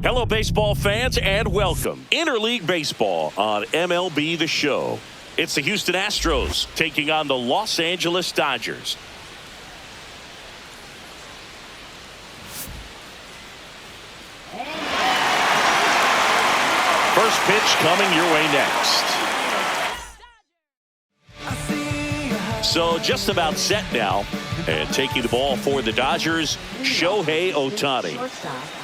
Hello, baseball fans, and welcome. Interleague Baseball on MLB The Show. It's the Houston Astros taking on the Los Angeles Dodgers. First pitch coming your way next. So just about set now. And taking the ball for the Dodgers, Shohei Ohtani.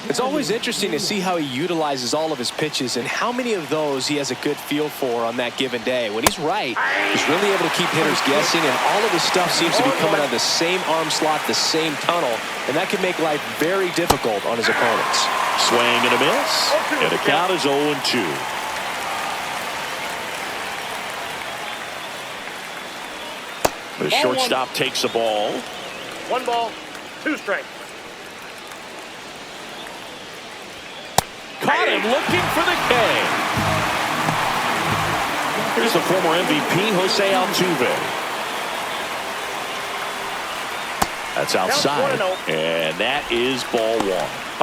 It's always interesting to see how he utilizes all of his pitches and how many of those he has a good feel for on that given day. When he's right, he's really able to keep hitters guessing, and all of his stuff seems to be coming out of the same arm slot, the same tunnel, and that can make life very difficult on his opponents. Swing and a miss, and the count is 0-2. The shortstop takes the ball. 1 ball, 2 strikes. Caught him looking for the K. Here's the former MVP, Jose Altuve. That's outside, and that is ball 1.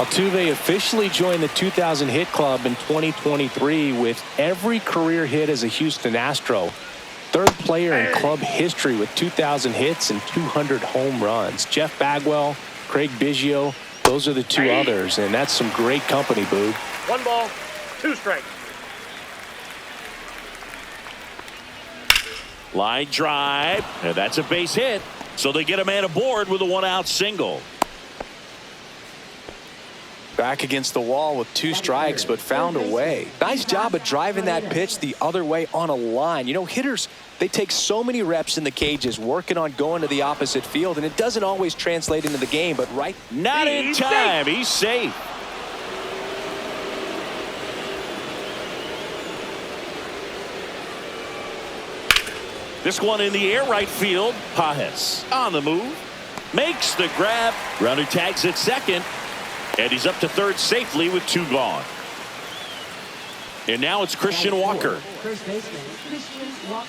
Altuve officially joined the 2000 hit club in 2023 with every career hit as a Houston Astro. Third player in club history with 2,000 hits and 200 home runs. Jeff Bagwell, Craig Biggio, those are the two others, and that's some great company, Boog. 1 ball, 2 strikes. Line drive, and that's a base hit. So they get a man aboard with a 1-out single. Back against the wall with 2 strikes, but found a way. Nice job of driving that pitch the other way on a line. You know, hitters, they take so many reps in the cages working on going to the opposite field, and it doesn't always translate into the game, but Not in time. He's safe. This one in the air, right field. Pajes on the move. Makes the grab. Runner tags at second. And he's up to third safely with 2 gone. And now it's Christian Walker. First baseman, Christian Walker.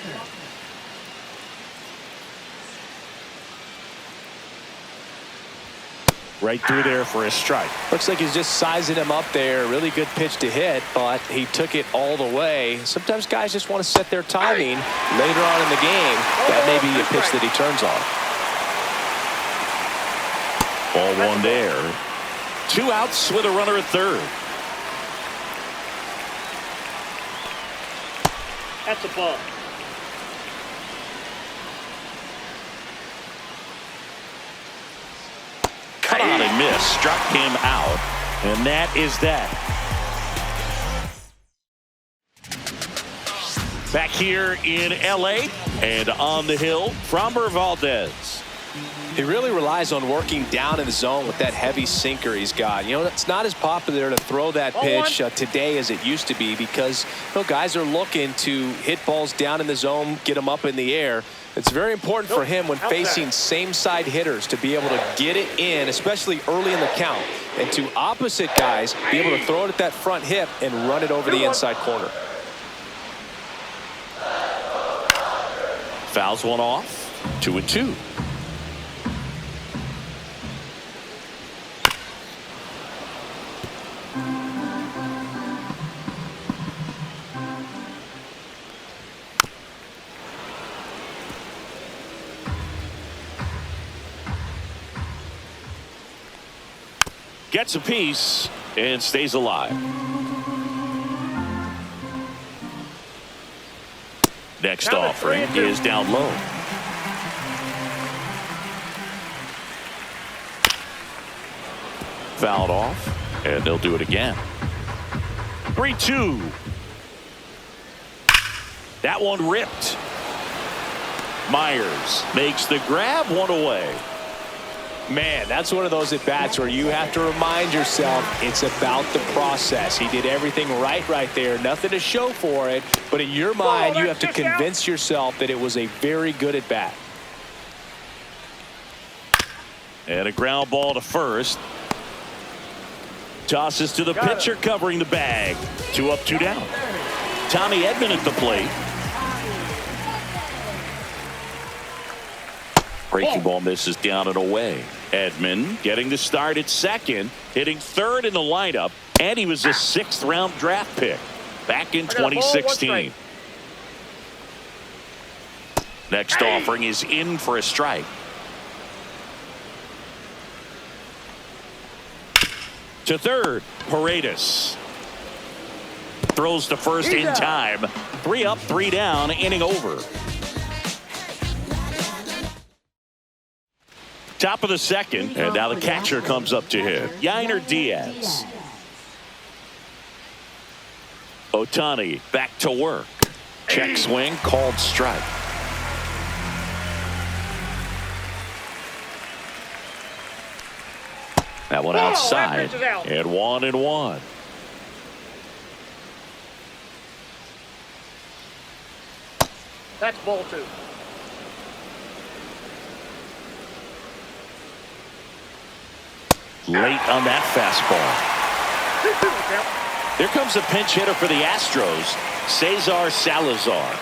Right through there for a strike. Looks like he's just sizing him up there. Really good pitch to hit, but he took it all the way. Sometimes guys just want to set their timing later on in the game. That may be a pitch that he turns on. Ball 1 there. 2 outs with a runner at third. That's a ball. Cut on and miss. Struck him out. And that is that. Back here in L.A. and on the hill, Framber Valdez. He really relies on working down in the zone with that heavy sinker he's got. You know, it's not as popular to throw that pitch today as it used to be because, you know, guys are looking to hit balls down in the zone, get them up in the air. It's very important for him when facing same-side hitters to be able to get it in, especially early in the count, and to opposite guys be able to throw it at that front hip and run it over the inside corner. Fouls one off. 2-2. Gets a piece and stays alive. Next offering is down low. Fouled off, and they'll do it again. 3-2. That one ripped. Myers makes the grab, 1 away. Man, that's one of those at-bats where you have to remind yourself it's about the process. He did everything right there. Nothing to show for it. But in your mind, you have to convince yourself that it was a very good at-bat. And a ground ball to first. Tosses to the pitcher covering the bag. 2 up, 2 down. Tommy Edman at the plate. Breaking ball misses down and away. Edman getting the start at second, hitting third in the lineup, and he was a 6th-round draft pick back in 2016. Next offering is in for a strike. To third, Paredes throws to first in time. 3 up, 3 down, inning over. Top of the second, and now the catcher comes up to hit. Yainer Diaz. Ohtani back to work. Check swing, called strike. That one outside, and 1-1. That's ball 2. Late on that fastball. Here comes a pinch hitter for the Astros, Cesar Salazar.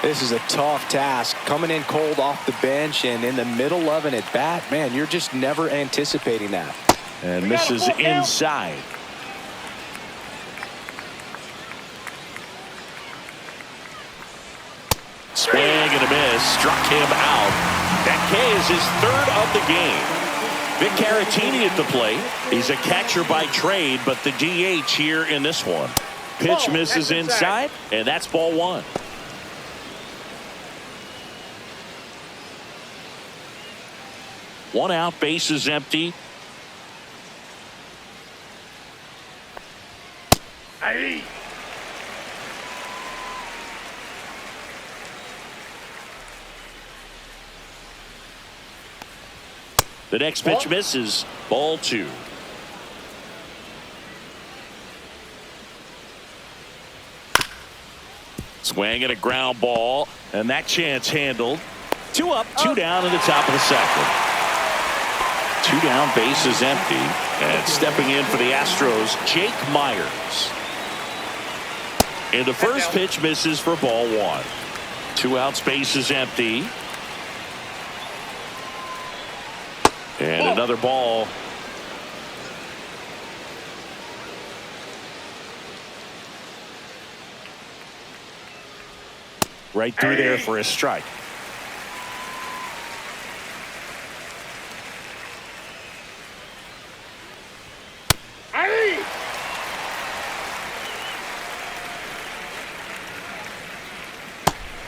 This is a tough task, coming in cold off the bench and in the middle of an at bat. Man, you're just never anticipating that. And misses inside. Swing and a miss, struck him out. That K is his 3rd of the game. Vic Caratini at the plate. He's a catcher by trade, but the DH here in this one. Pitch misses inside, and that's ball 1. One out, bases empty. Hey. The next pitch misses. Ball 2. Swing and a ground ball, and that chance handled. 2 up, 2 down in the top of the second. 2 down, bases empty, and stepping in for the Astros, Jake Myers. And the first pitch misses for ball 1. 2 outs, bases empty. And another ball. Right through there for a strike.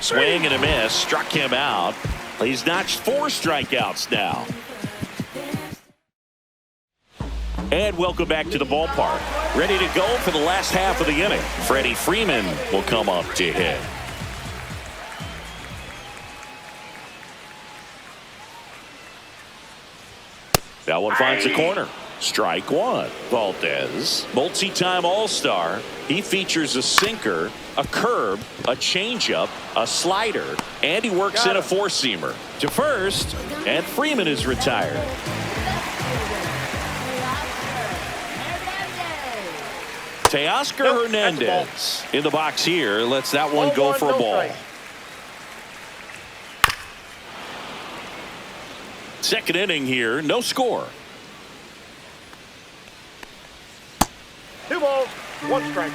Swing and a miss, struck him out. He's notched 4 strikeouts now. And welcome back to the ballpark. Ready to go for the last half of the inning. Freddie Freeman will come up to hit. That one finds the corner. Strike 1. Valdez, multi-time All-Star. He features a sinker, a curve, a changeup, a slider, and he works in a 4-seamer. To first, and Freeman is retired. Teoscar Hernandez in the box here. Lets that one go for a ball. Second inning here, no score. 2 balls, 1 strike.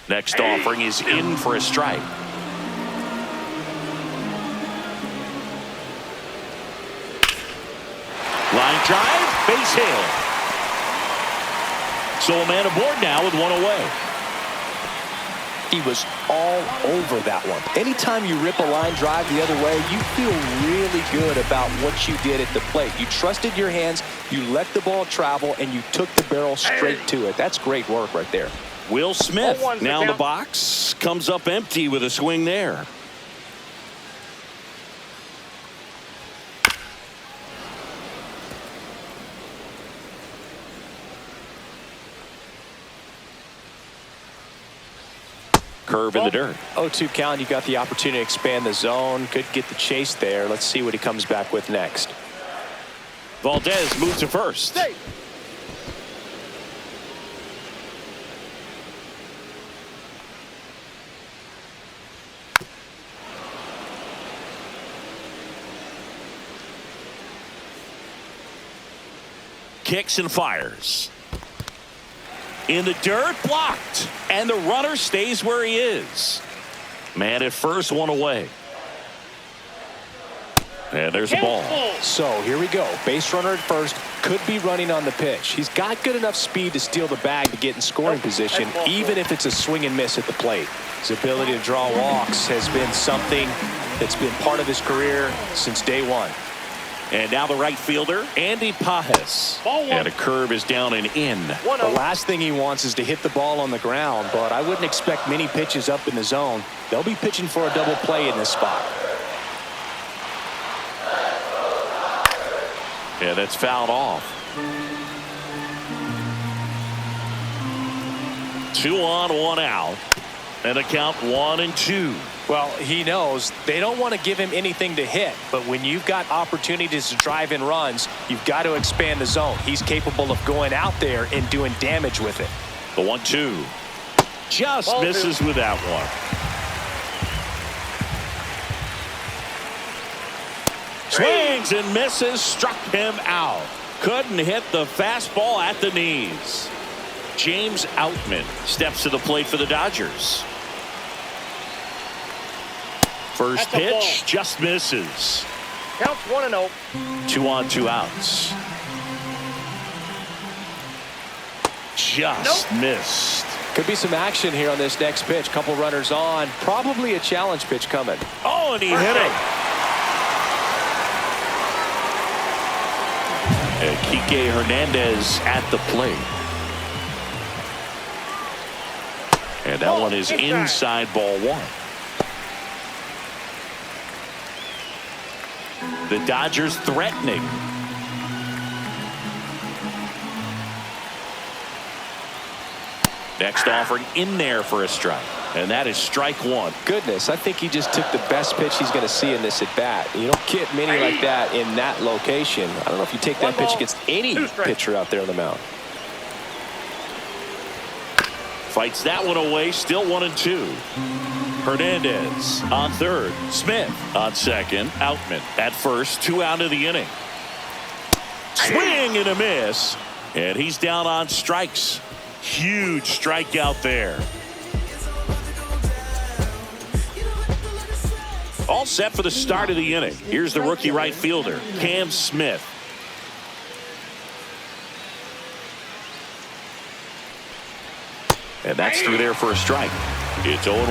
Next offering is in for a strike. Line drive, base hit. So a man aboard now with 1 away. He was all over that one. Anytime you rip a line drive the other way, you feel really good about what you did at the plate. You trusted your hands, you let the ball travel, and you took the barrel straight to it. That's great work right there. Will Smith now in the box, comes up empty with a swing there. Curve in the dirt. 0-2 count. You got the opportunity to expand the zone. Could get the chase there. Let's see what he comes back with next. Valdez moves to first. Kicks and fires. In the dirt, blocked. And the runner stays where he is. Man at first, one away. And there's the ball. So here we go. Base runner at first. Could be running on the pitch. He's got good enough speed to steal the bag to get in scoring position, even if it's a swing and miss at the plate. His ability to draw walks has been something that's been part of his career since day one. And now the right fielder, Andy Pajes. And a curve is down and in. The last thing he wants is to hit the ball on the ground, but I wouldn't expect many pitches up in the zone. They'll be pitching for a double play in this spot. Yeah, that's fouled off. 2 on, 1 out. And a count 1-2. Well, he knows they don't want to give him anything to hit, but when you've got opportunities to drive in runs, you've got to expand the zone. He's capable of going out there and doing damage with it. The 1-2 just misses with that one. Swings and misses, struck him out. Couldn't hit the fastball at the knees. James Outman steps to the plate for the Dodgers. First pitch just misses. Counts 1-0. 2 on, 2 outs. Just missed. Could be some action here on this next pitch. Couple runners on. Probably a challenge pitch coming. Oh, and he hit it. And Kike Hernandez at the plate. And that one is inside, ball 1. The Dodgers threatening. Next offering in there for a strike. And that is strike 1. Goodness, I think he just took the best pitch he's going to see in this at bat. You don't get many like that in that location. I don't know if you take that pitch against any pitcher out there on the mound. Fights that one away, still 1-2. Hernandez on third. Smith on second. Outman at first. 2 out of the inning. Swing and a miss. And he's down on strikes. Huge strikeout there. All set for the start of the inning. Here's the rookie right fielder, Cam Smith. And that's through there for a strike. It's 0-1.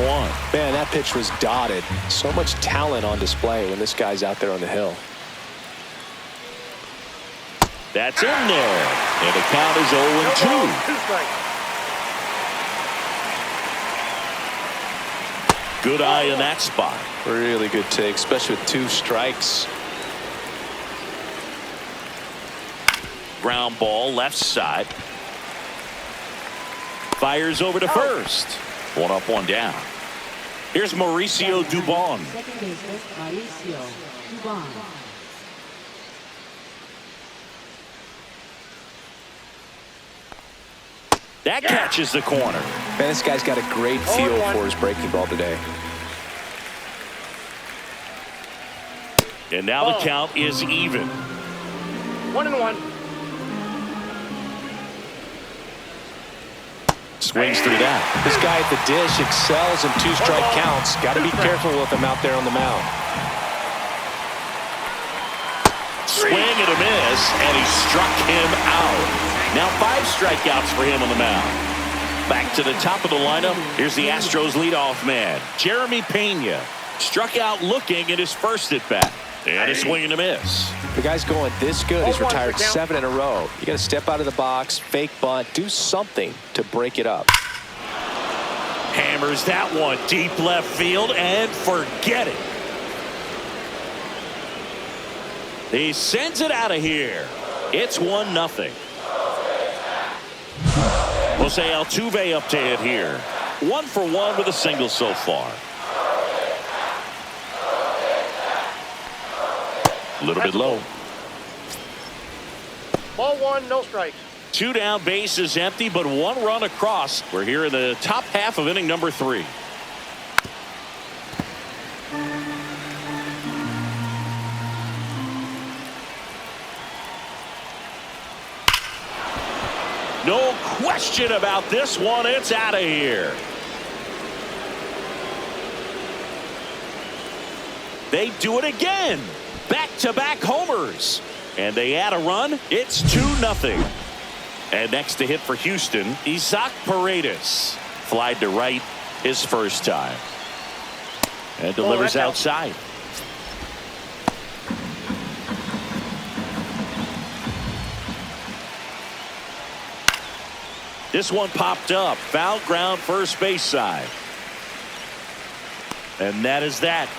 Man, that pitch was dotted. So much talent on display when this guy's out there on the hill. That's in there. And the count is 0-2. Good eye in that spot. Really good take, especially with 2 strikes. Ground ball left side. Fires over to first. 1 up, 1 down. Here's Mauricio Dubon. Second baseman, Mauricio Dubon. That catches the corner. Man, this guy's got a great feel for his breaking ball today. And now the count is even. 1-1. Swings through that. This guy at the dish excels in 2-strike counts. Got to be careful with him out there on the mound. Swing and a miss, and he struck him out. Now 5 strikeouts for him on the mound. Back to the top of the lineup. Here's the Astros leadoff man, Jeremy Pena. Struck out looking at his first at bat. And a swing and a miss. The guy's going this good. He's retired 7 in a row. You got to step out of the box, fake bunt, do something to break it up. Hammers that one deep left field and forget it. He sends it out of here. It's 1-0. Jose Altuve up to hit here. 1 for 1 with a single so far. A little bit low. Ball 1, no strikes. 2 down, bases empty, but 1 run across. We're here in the top half of inning number 3. No question about this one. It's out of here. They do it again. Back-to-back homers. And they add a run. It's 2-0. And next to hit for Houston, Isaac Paredes. Flied to right his first time. And delivers outside. This one popped up. Foul ground first base side. And that is that.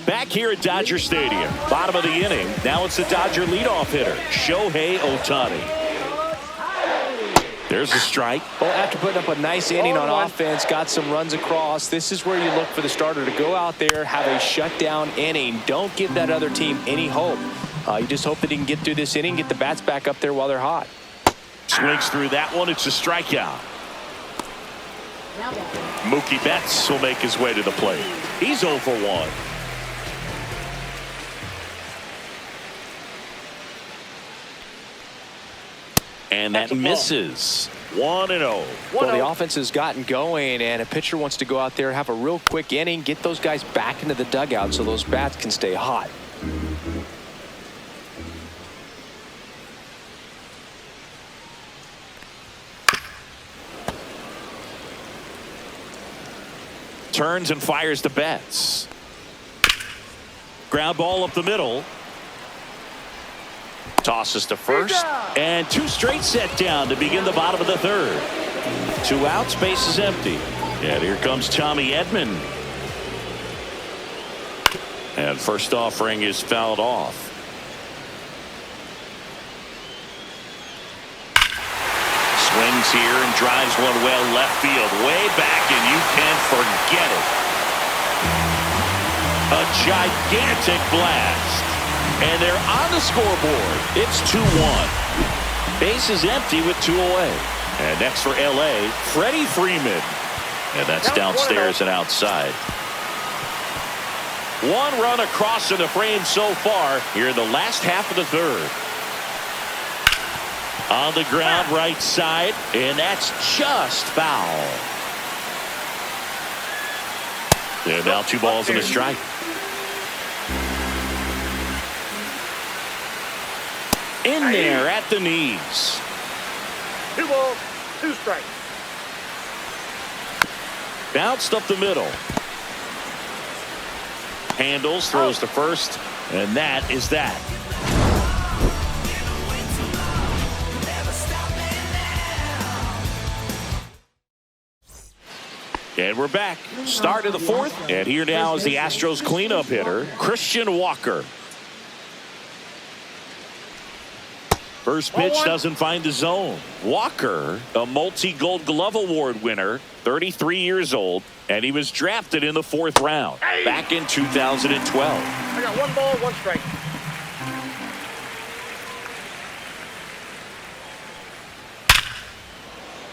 Back here at Dodger Stadium, bottom of the inning. Now it's the Dodger leadoff hitter, Shohei Ohtani. There's a strike. Well, after putting up a nice inning on offense, got some runs across, this is where you look for the starter to go out there, have a shutdown inning. Don't give that other team any hope. You just hope that he can get through this inning, get the bats back up there while they're hot. Swings through that one. It's a strikeout. Mookie Betts will make his way to the plate. He's 0 for 1. And that misses. 1-0. Well, the offense has gotten going, and a pitcher wants to go out there, have a real quick inning, get those guys back into the dugout so those bats can stay hot. Turns and fires to Betts. Ground ball up the middle. Tosses to first, and 2 straight set down to begin the bottom of the 3rd. 2 outs, base is empty. And here comes Tommy Edman. And first offering is fouled off. Swings here and drives one well left field, way back, and you can forget it. A gigantic blast. And they're on the scoreboard. It's 2-1. Base is empty with 2 away. And next for LA, Freddie Freeman. And that's downstairs and outside. 1 run across in the frame so far here in the last half of the 3rd. On the ground right side, and that's just foul. And now 2 balls and a strike. In there at the knees. 2 balls, 2 strikes. Bounced up the middle. Handles, throws to first, and that is that. And we're back. Start of the 4th, and here now is the Astros cleanup hitter, Christian Walker. First pitch doesn't find the zone. Walker, a multi-Gold Glove Award winner, 33 years old, and he was drafted in the 4th round back in 2012. I got 1 ball, 1 strike.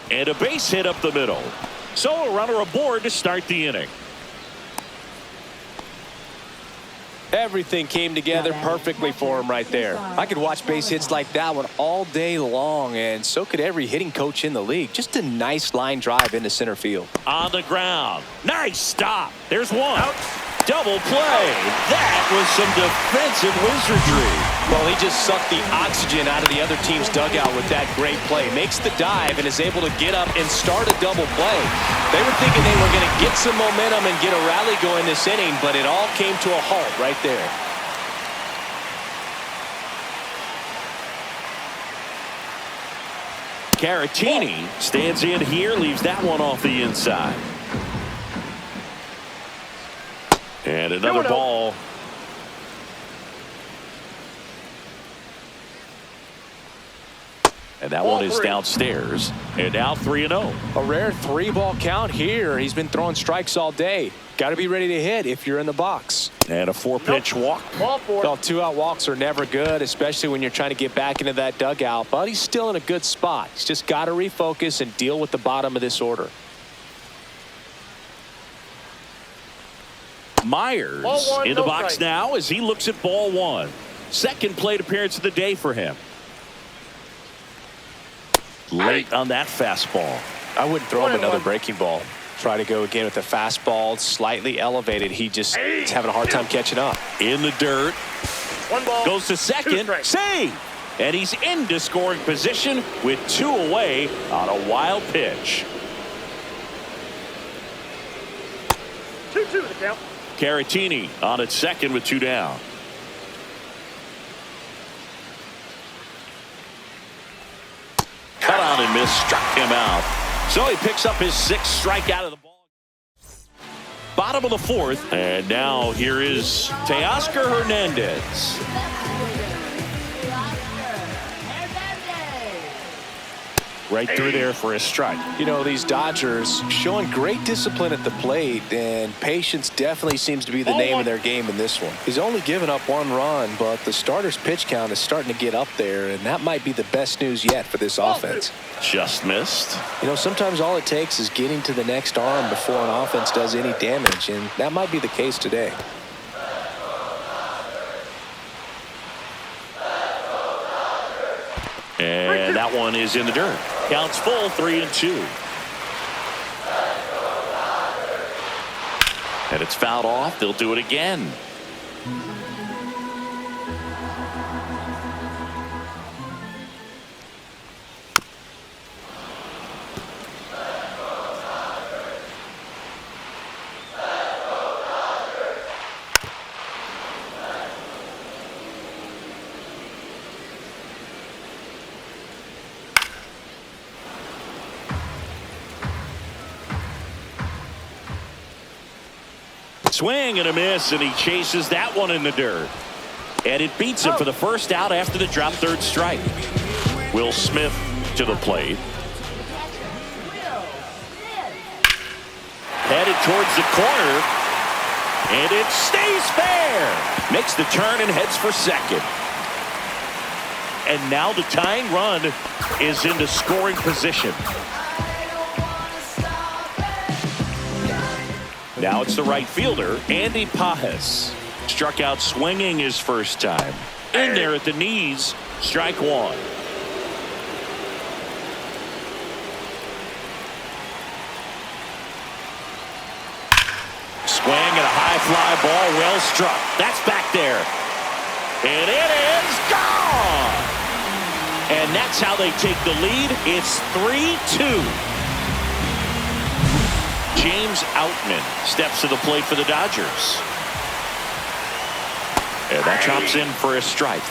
And a base hit up the middle. So a runner aboard to start the inning. Everything came together perfectly for him right there. I could watch base hits like that one all day long, and so could every hitting coach in the league. Just a nice line drive into center field. On the ground. Nice stop. There's 1. Out. Double play. That was some defensive wizardry. Well, he just sucked the oxygen out of the other team's dugout with that great play. Makes the dive and is able to get up and start a double play. They were thinking they were going to get some momentum and get a rally going this inning, but it all came to a halt right there. Caratini stands in here, leaves that one off the inside. And another ball. And that one is downstairs. And now 3-0. A rare 3-ball count here. He's been throwing strikes all day. Got to be ready to hit if you're in the box. And a 4-pitch walk. Ball 4. Well, 2-out walks are never good, especially when you're trying to get back into that dugout. But he's still in a good spot. He's just got to refocus and deal with the bottom of this order. Myers Ball 1, in the no box strike. now as he looks at ball 1. Second plate appearance of the day for him. Late on that fastball. I wouldn't throw him 1-1. another breaking ball. Try to go again with the fastball, slightly elevated. He just is having a hard time catching up. In the dirt. 1 ball. Goes to 2 second. strikes. Save. And he's into scoring position with 2 away on a wild pitch. 2-2 the count. Caratini on at second with 2 down. Cut on and miss, struck him out. So he picks up his 6th strikeout of the ball. Bottom of the 4th, and now here is Teoscar Hernandez. Right through there for a strike. You know, these Dodgers showing great discipline at the plate, and patience definitely seems to be the name of their game in this one. He's only given up 1 run, but the starter's pitch count is starting to get up there, and that might be the best news yet for this offense. Just missed. You know, sometimes all it takes is getting to the next arm before an offense does any damage, and that might be the case today. And that one is in the dirt. Counts full, 3-2. And it's fouled off. They'll do it again. Swing and a miss, and he chases that one in the dirt. And it beats him for the first out after the drop 3rd strike. Will Smith to the plate. Headed towards the corner. And it stays fair. Makes the turn and heads for second. And now the tying run is into scoring position. Now it's the right fielder, Andy Pajes. Struck out swinging his first time. In there at the knees, strike 1. Swing and a high fly ball, well struck. That's back there. And it is gone. And that's how they take the lead. It's 3-2. James Outman steps to the plate for the Dodgers. And that chops in for a strike.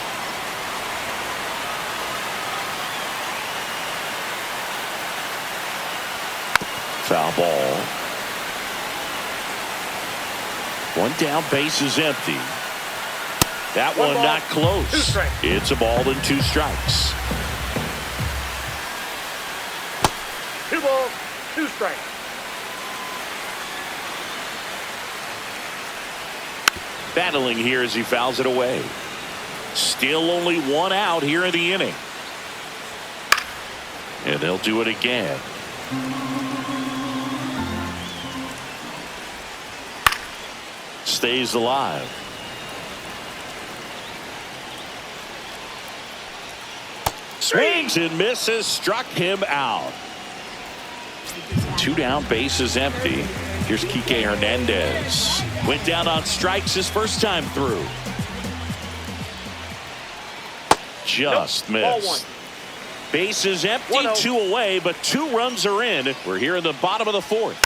Foul ball. 1 down, base is empty. That 1 one ball, not 2 close. strikes. It's a ball and 2 strikes. 2 balls, 2 strikes. Battling here as he fouls it away. Still only 1 out here in the inning. And they'll do it again. Stays alive. Swings and misses, struck him out. 2 down, base is empty. Here's Kike Hernandez. Went down on strikes his first time through. Just Nope. Ball 1. missed. Base is empty, 1-0. 2 away, but 2 runs are in. We're here in the bottom of the 4th.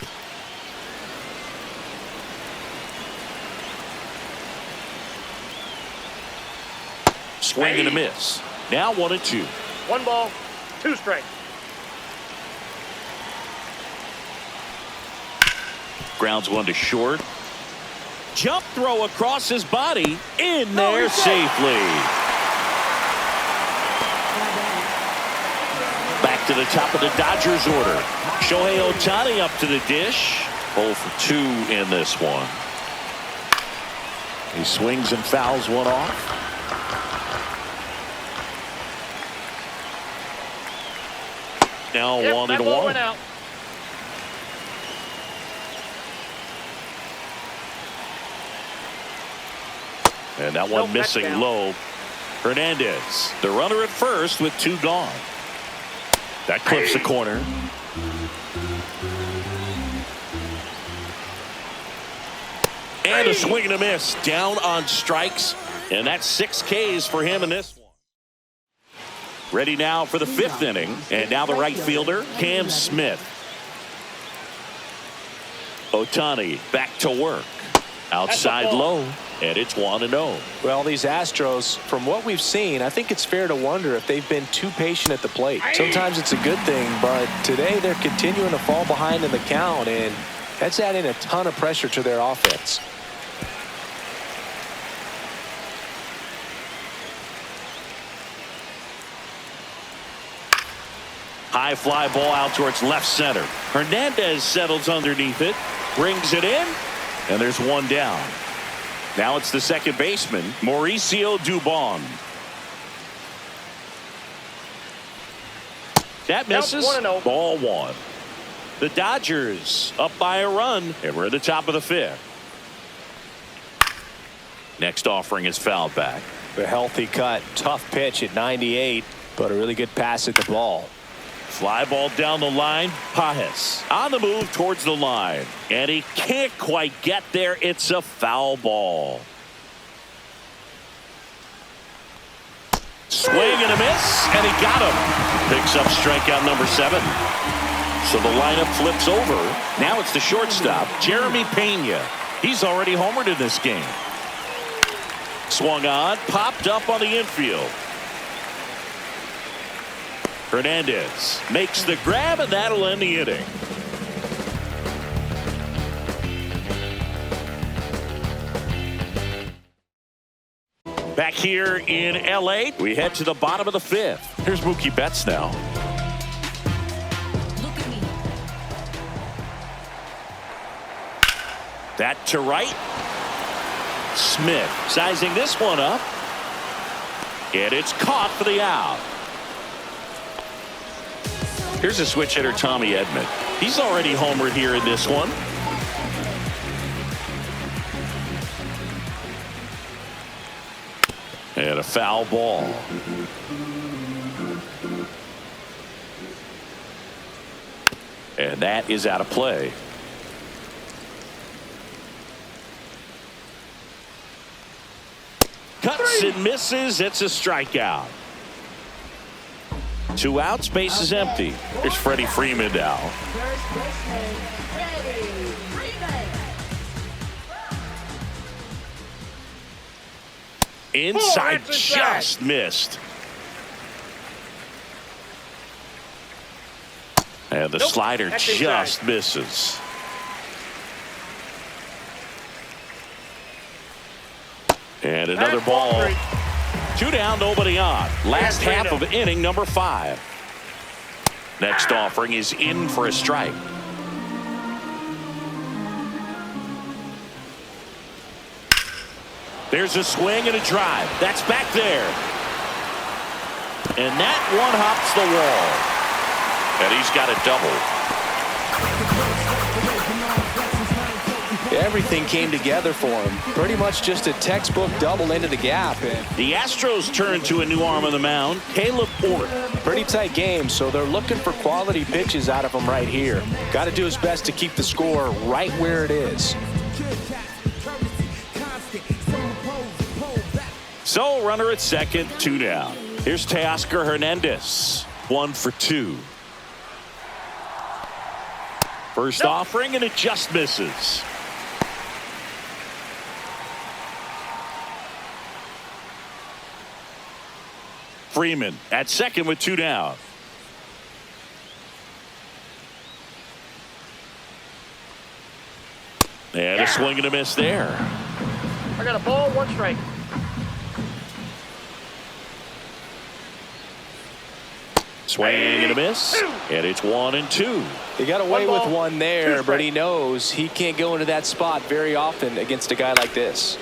Swing and a miss. Now 1-2. 1 ball, 2 strikes. Grounds 1 to short. Jump throw across his body. In there safely. Back to the top of the Dodgers order. Shohei Ohtani up to the dish. 0 for 2 in this one. He swings and fouls one off. Now Yep, 1-1. Out. And that one missing low. Hernandez, the runner at first with 2 gone. That clips the corner. And a swing and a miss. Down on strikes. And that's 6 Ks for him in this one. Ready now for the 5th inning. And now the right fielder, Cam Smith. Ohtani back to work. Outside low. And it's 1-0. Well, these Astros, from what we've seen, I think it's fair to wonder if they've been too patient at the plate. Sometimes it's a good thing, but today they're continuing to fall behind in the count, and that's adding a ton of pressure to their offense. High fly ball out towards left center. Hernandez settles underneath it, brings it in, and there's 1 down. Now it's the second baseman, Mauricio Dubon. That misses. Ball 1. The Dodgers up by a run, and we're at the top of the 5th. Next offering is fouled back. The healthy cut, tough pitch at 98, but a really good pass at the ball. Fly ball down the line. Pages on the move towards the line. And he can't quite get there. It's a foul ball. Swing and a miss. And he got him. Picks up strikeout number 7. So the lineup flips over. Now it's the shortstop, Jeremy Pena. He's already homered in this game. Swung on. Popped up on the infield. Hernandez makes the grab, and that'll end the inning. Back here in L.A., we head to the bottom of the 5th. Here's Mookie Betts now. That to right. Smith sizing this one up. And it's caught for the out. Here's a switch hitter, Tommy Edman. He's already homered here in this one. And a foul ball. And that is out of play. Cuts and misses. It's a strikeout. 2 outs, base is empty. Here's Freddie Freeman now. Inside, just missed. And the slider just misses. And another ball. 2 down, nobody on. Last half of inning number 5. Next offering is in for a strike. There's a swing and a drive. That's back there. And that one hops the wall. And he's got a double. Everything came together for him. Pretty much just a textbook double into the gap. The Astros turn to a new arm on the mound, Caleb Ort. Pretty tight game, so they're looking for quality pitches out of him right here. Got to do his best to keep the score right where it is. So runner at second, 2 down. Here's Teoscar Hernandez, 1 for 2. First offering, and it just misses. Freeman at second with 2 down. And a swing and a miss there. I got a ball, 1 strike. Swing and a miss, and it's 1-2. He got away with one there, but he knows he can't go into that spot very often against a guy like this.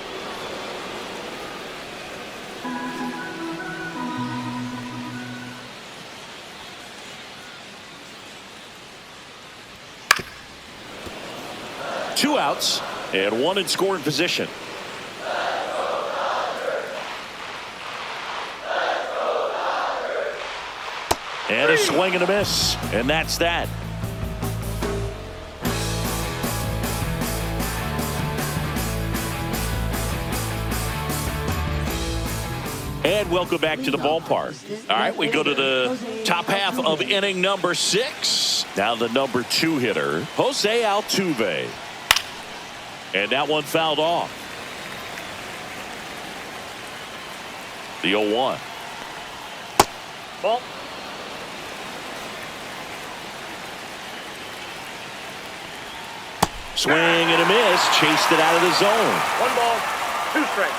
Two outs and one in scoring position. And a swing and a miss, and that's that. And welcome back to the ballpark. All right, we go to the top half of inning number 6. Now the number 2 hitter, Jose Altuve. And that one fouled off. The 0-1. Ball. Swing and a miss. Chased it out of the zone. 1 ball, 2 strikes.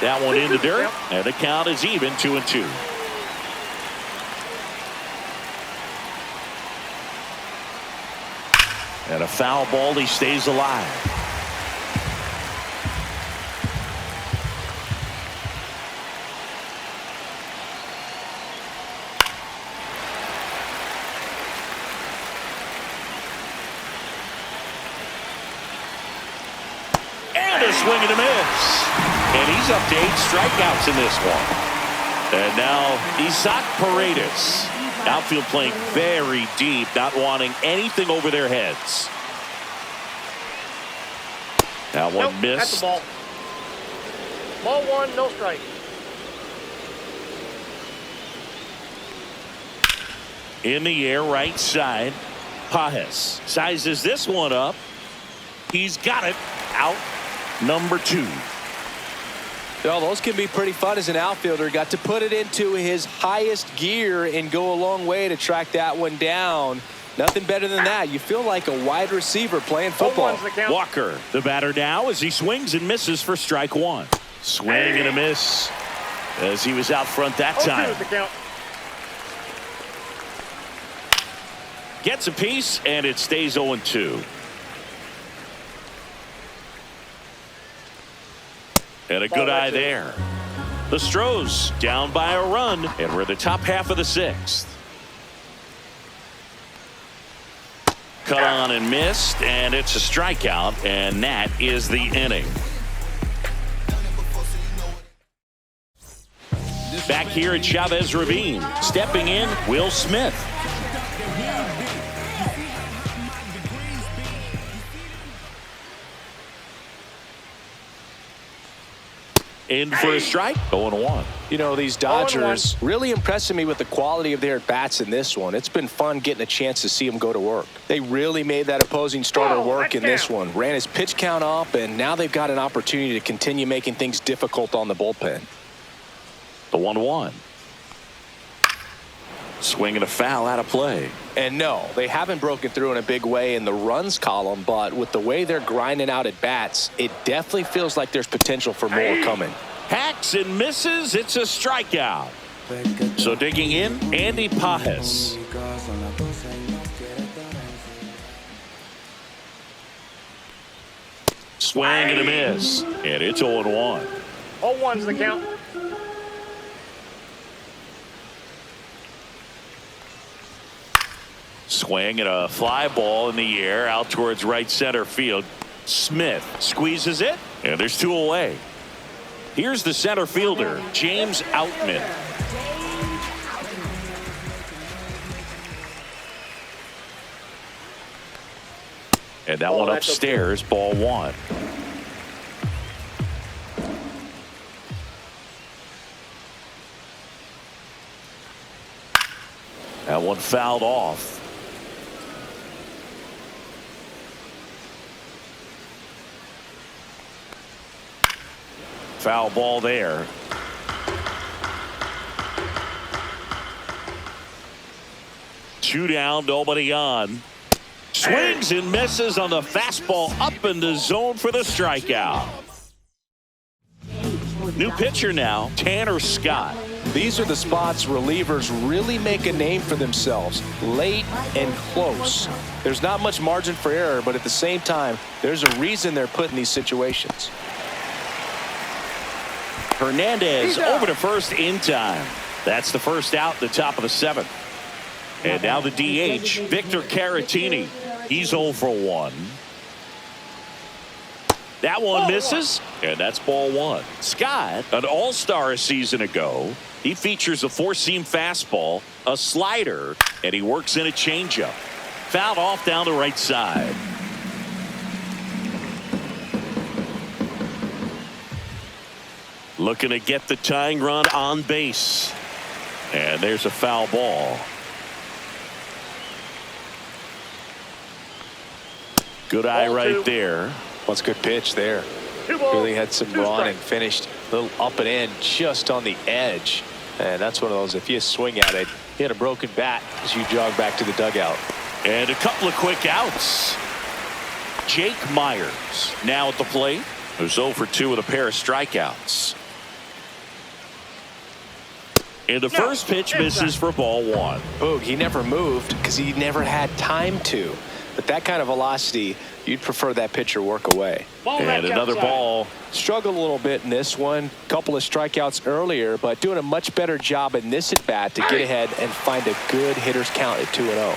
That one in the dirt. And the count is even, 2-2. And a foul ball. He stays alive. And a swing and a miss. And he's up to 8 strikeouts in this one. And now Isaac Paredes. Outfield playing very deep, not wanting anything over their heads. That one missed. That's the ball. Ball 1, no strike. In the air, right side. Pajes sizes this one up. He's got it. Out number 2. Well, those can be pretty fun as an outfielder. Got to put it into his highest gear and go a long way to track that one down. Nothing better than that. You feel like a wide receiver playing football. Walker, the batter now, as he swings and misses for strike 1. Swing and a miss as he was out front that time. Gets a piece, and it stays 0-2. And a good eye there. The Stros down by a run, and we're in the top half of the 6th. Cut on and missed, and it's a strikeout, and that is the inning. Back here at Chavez Ravine, stepping in, Will Smith. In for a strike, 0-1. You know, these Dodgers really impressing me with the quality of their at-bats in this one. It's been fun getting a chance to see them go to work. They really made that opposing starter work in this one. Ran his pitch count up, and now they've got an opportunity to continue making things difficult on the bullpen. The 1-1. Swing and a foul out of play. And no, they haven't broken through in a big way in the runs column, but with the way they're grinding out at bats, it definitely feels like there's potential for more coming. Hacks and misses. It's a strikeout. So digging in, Andy Pajes. Swing and a miss. And it's 0-1. 0-1's the count. Swing and a fly ball in the air out towards right center field. Smith squeezes it, and there's 2 away. Here's the center fielder, James Outman. And that one upstairs, ball 1. That one fouled off. Foul ball there. Two down, nobody on. Swings and misses on the fastball up in the zone for the strikeout. New pitcher now, Tanner Scott. These are the spots relievers really make a name for themselves, late and close. There's not much margin for error, but at the same time, there's a reason they're put in these situations. Hernandez over to first in time. That's the first out, the top of the 7th. And now the DH, Victor Caratini. He's 0 for 1. That one misses, and that's ball 1. Scott, an all-star a season ago. He features a 4-seam fastball, a slider, and he works in a changeup. Fouled off down the right side. Looking to get the tying run on base. And there's a foul ball. Good eye right there. That's a good pitch there. Really had some run and finished a little up and in just on the edge. And that's one of those, if you swing at it, hit a broken bat as you jog back to the dugout. And a couple of quick outs. Jake Myers now at the plate, who's 0 for 2 with a pair of strikeouts. And the first pitch misses for ball 1. Boog, he never moved because he never had time to. But that kind of velocity, you'd prefer that pitcher work away. And another ball. Struggled a little bit in this one. Couple of strikeouts earlier, but doing a much better job in this at bat to get ahead and find a good hitter's count at 2-0.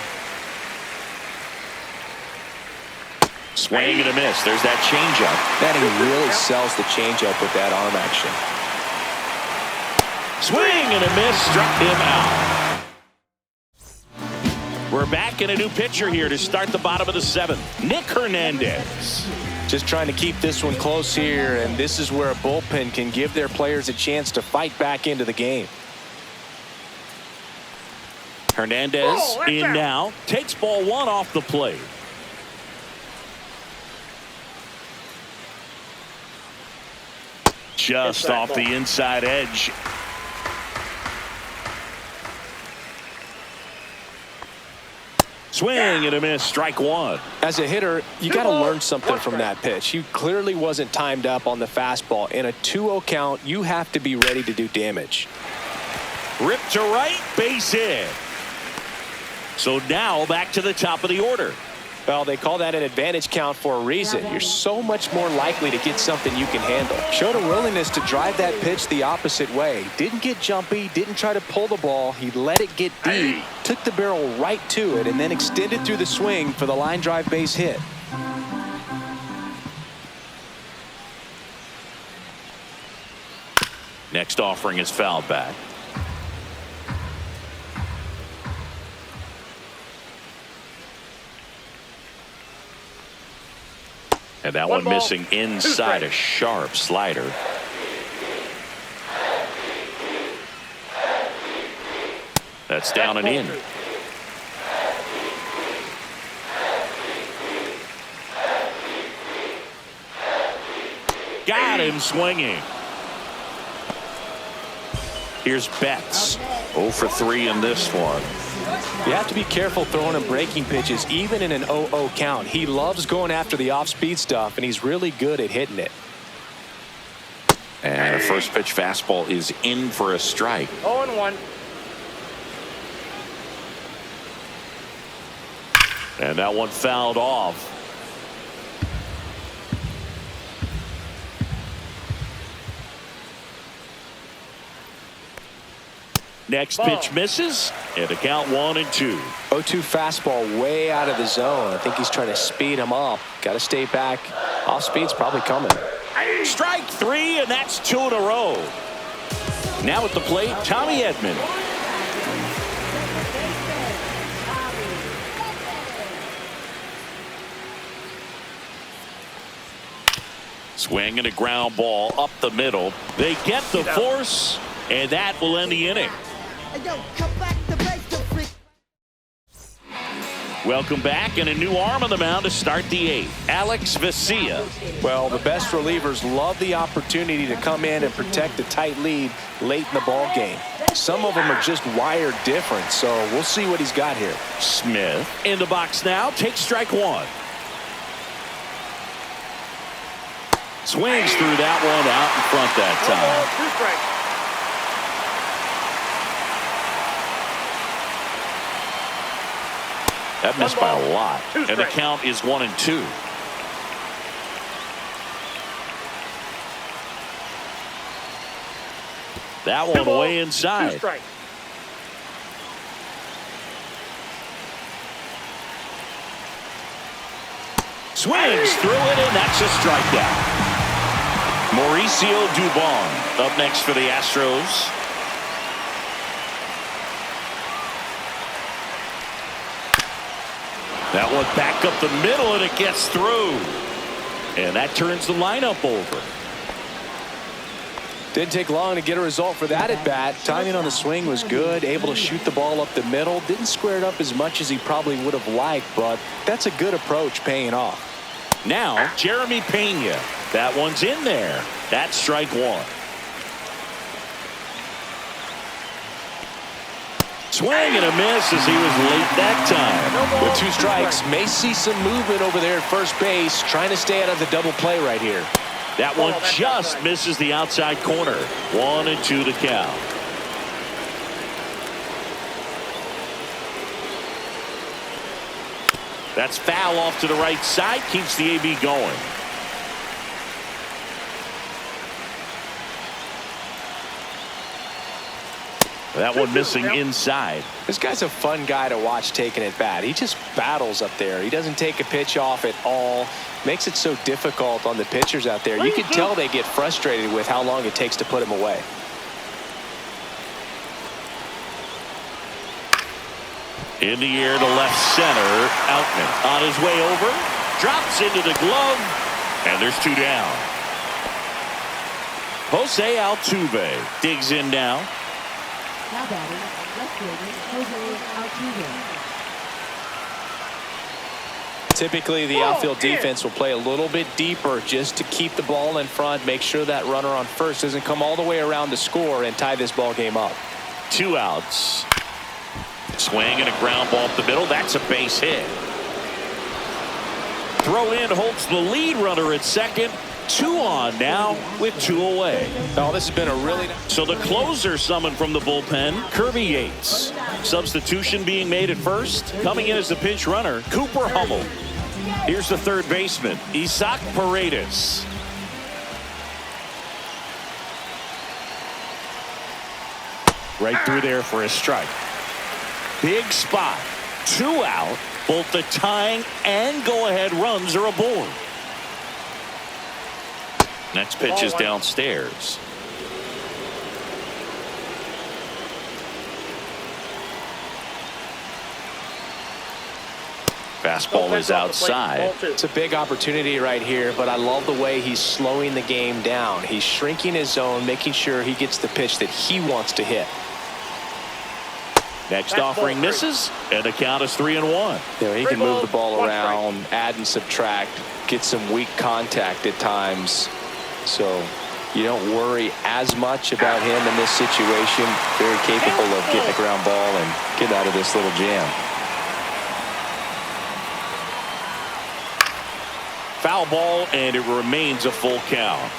Swing and a miss. There's that changeup. That he really sells the changeup with that arm action. Swing and a miss, struck him out. We're back in a new pitcher here to start the bottom of the 7th. Nick Hernandez. Just trying to keep this one close here, and this is where a bullpen can give their players a chance to fight back into the game. Hernandez in now. Takes ball 1 off the plate. Just off the inside edge. Swing and a miss, strike 1. As a hitter, you got to learn something from that pitch. He clearly wasn't timed up on the fastball. In a 2-0 count, you have to be ready to do damage. Ripped to right, base hit. So now back to the top of the order. Well, they call that an advantage count for a reason. You're so much more likely to get something you can handle. Showed a willingness to drive that pitch the opposite way. Didn't get jumpy, didn't try to pull the ball. He let it get deep, took the barrel right to it, and then extended through the swing for the line drive base hit. Next offering is fouled back. And that one missing inside a sharp slider. That's down and in. Got him swinging. Here's Betts. 0 for 3 in this one. You have to be careful throwing him breaking pitches, even in an 0-0 count. He loves going after the off-speed stuff, and he's really good at hitting it. And a first pitch fastball is in for a strike. 0-1. And that one fouled off. Next pitch misses, and a count 1-2. 0-2 fastball way out of the zone. I think he's trying to speed him up. Got to stay back. Off speed's probably coming. Strike 3, and that's 2 in a row. Now at the plate, Tommy Edman. Swing and a ground ball up the middle. They get the force, and that will end the inning. Welcome back, and a new arm on the mound to start the 8th. Alex Vesia. Well, the best relievers love the opportunity to come in and protect a tight lead late in the ball game. Some of them are just wired different, so we'll see what he's got here. Smith in the box now. Takes strike 1. Swings through that one out in front that One ball, time. two strikes. That missed by a lot. Two And the strikes. count is 1-2. That one Two way balls, inside. two strikes. Swings through it, and that's a strikeout. Mauricio Dubon up next for the Astros. That one back up the middle, and it gets through. And that turns the lineup over. Didn't take long to get a result for that at bat. Timing on the swing was good. Able to shoot the ball up the middle. Didn't square it up as much as he probably would have liked, but that's a good approach paying off. Now, Jeremy Pena. That one's in there. That's strike one. Swing and a miss as he was late that time. With two strikes, may see some movement over there at first base. Trying to stay out of the double play right here. That one just misses the outside corner. 1-2 the count. That's foul off to the right side. Keeps the AB going. That one missing inside. This guy's a fun guy to watch taking at bat. He just battles up there. He doesn't take a pitch off at all. Makes it so difficult on the pitchers out there. You can tell they get frustrated with how long it takes to put him away. In the air to left center. Outman on his way over. Drops into the glove. And there's two down. Jose Altuve digs in now. Now batting, left fielder Jose Altuve. Typically, the outfield defense will play a little bit deeper just to keep the ball in front, make sure that runner on first doesn't come all the way around to score and tie this ball game up. 2 outs. Swing and a ground ball up the middle. That's a base hit. Throw in holds the lead runner at second. 2 on now with 2 away. Oh, this has been a really So the closer summoned from the bullpen, Kirby Yates. Substitution being made at first. Coming in as the pinch runner, Cooper Hummel. Here's the third baseman, Isaac Paredes. Right through there for a strike. Big spot. 2 out. Both the tying and go-ahead runs are aboard. Next pitch is downstairs. Fastball is outside. It's a big opportunity right here, but I love the way he's slowing the game down. He's shrinking his zone, making sure he gets the pitch that he wants to hit. Next offering misses, and the count is 3-1. You know, he can move the ball around, add and subtract, get some weak contact at times. So you don't worry as much about him in this situation. Very capable of getting a ground ball and getting out of this little jam. Foul ball, and it remains a full count.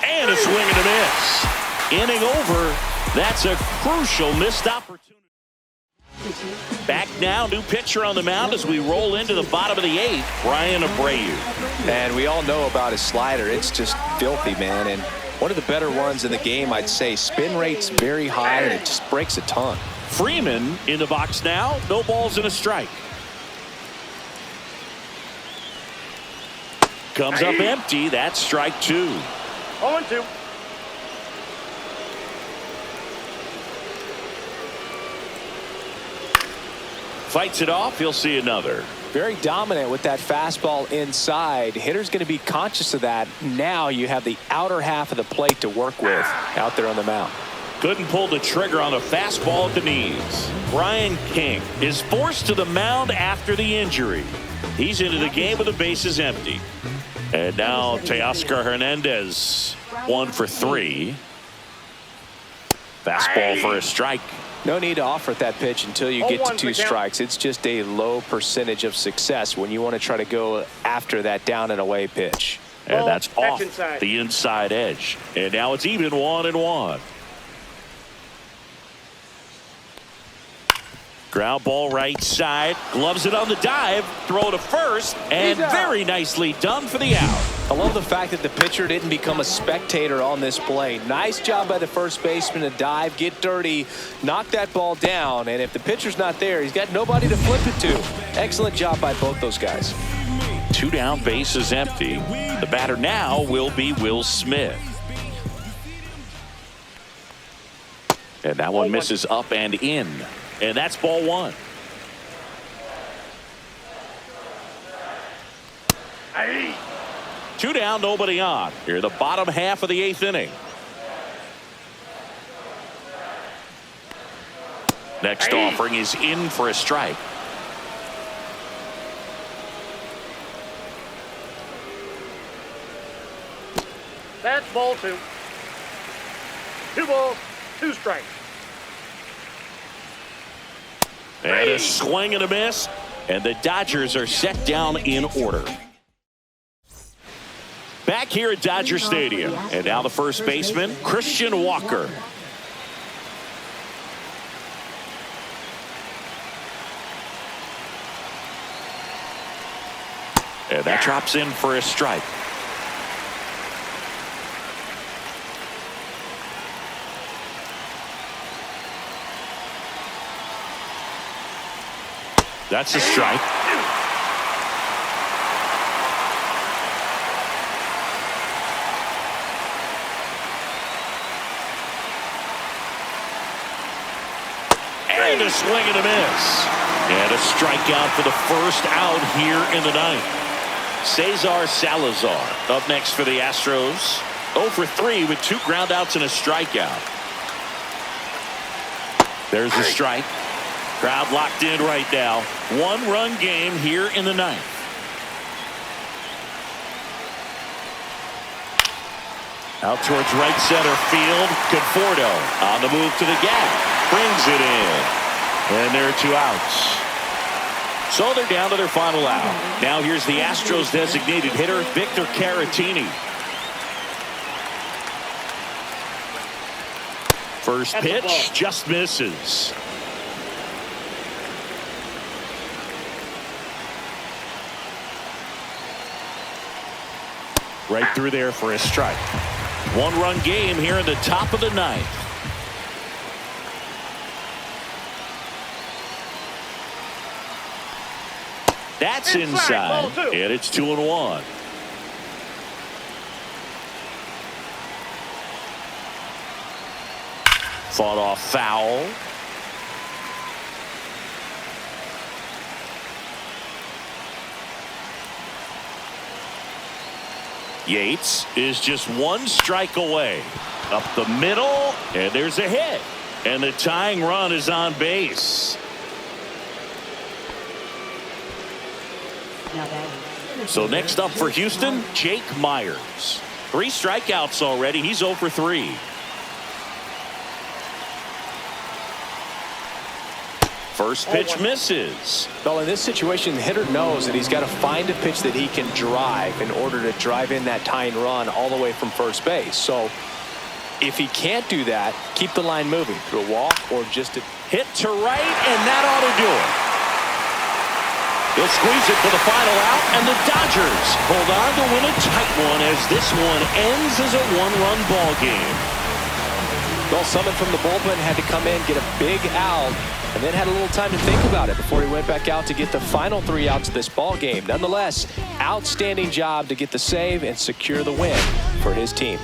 And a swing and a miss. Inning over. That's a crucial missed opportunity. Back now, new pitcher on the mound as we roll into the bottom of the 8th, Ryan Abreu. And we all know about his slider. It's just filthy, man. And one of the better ones in the game, I'd say. Spin rate's very high, and it just breaks a ton. Freeman in the box now. No balls and a strike. Comes up empty. That's strike 2. 0-2. Fights it off. He'll see another. Very dominant with that fastball inside. Hitter's going to be conscious of that. Now you have the outer half of the plate to work with out there on the mound. Couldn't pull the trigger on a fastball at the knees. Brian King is forced to the mound after the injury. He's into the game with the bases empty. And now Teoscar Hernandez, 1 for 3. Fastball for a strike. No need to offer that pitch until you get to 0-1's 2 the count. strikes. It's just a low percentage of success when you want to try to go after that down and away pitch. And Ball, that's catch off inside. the inside edge. And now it's even 1-1. Ground ball right side. Gloves it on the dive. Throw to first. And He's out. very nicely done for the out. I love the fact that the pitcher didn't become a spectator on this play. Nice job by the first baseman to dive, get dirty, knock that ball down. And if the pitcher's not there, he's got nobody to flip it to. Excellent job by both those guys. 2 down, bases empty. The batter now will be Will Smith. And that one misses up and in. And that's ball 1. Hey. 2 down, nobody on. Here, the bottom half of the 8th inning. Next offering is in for a strike. That's ball 2. 2 balls, 2 strikes. And a swing and a miss. And the Dodgers are set down in order. Back here at Dodger Stadium. And now the first baseman, Christian Walker. And that drops in for a strike. That's a strike. And a swing and a miss. And a strikeout for the first out here in the 9th. Cesar Salazar up next for the Astros. 0 for 3 with 2 groundouts and a strikeout. There's a strike. Crowd locked in right now. 1-run game here in the 9th. Out towards right center field. Conforto on the move to the gap. Brings it in. And there are 2 outs. So they're down to their final out. Now here's the Astros designated hitter, Victor Caratini. First pitch just misses. Right through there for a strike. 1-run game here in the top of the 9th. That's inside, and it's 2-1. Fought off foul. Yates is just 1 strike away. Up the middle, and there's a hit. And the tying run is on base. So next up for Houston, Jake Myers. 3 strikeouts already. He's 0 for 3. First pitch misses. Well, in this situation, the hitter knows that he's got to find a pitch that he can drive in order to drive in that tying run all the way from first base. So if he can't do that, keep the line moving through a walk or just a hit to right, and that ought to do it. They'll squeeze it for the final out, and the Dodgers hold on to win a tight one as this one ends as a 1-run ball game. Well, someone from the bullpen had to come in, get a big out, and then had a little time to think about it before he went back out to get the final 3 outs of this ball game. Nonetheless, outstanding job to get the save and secure the win for his team.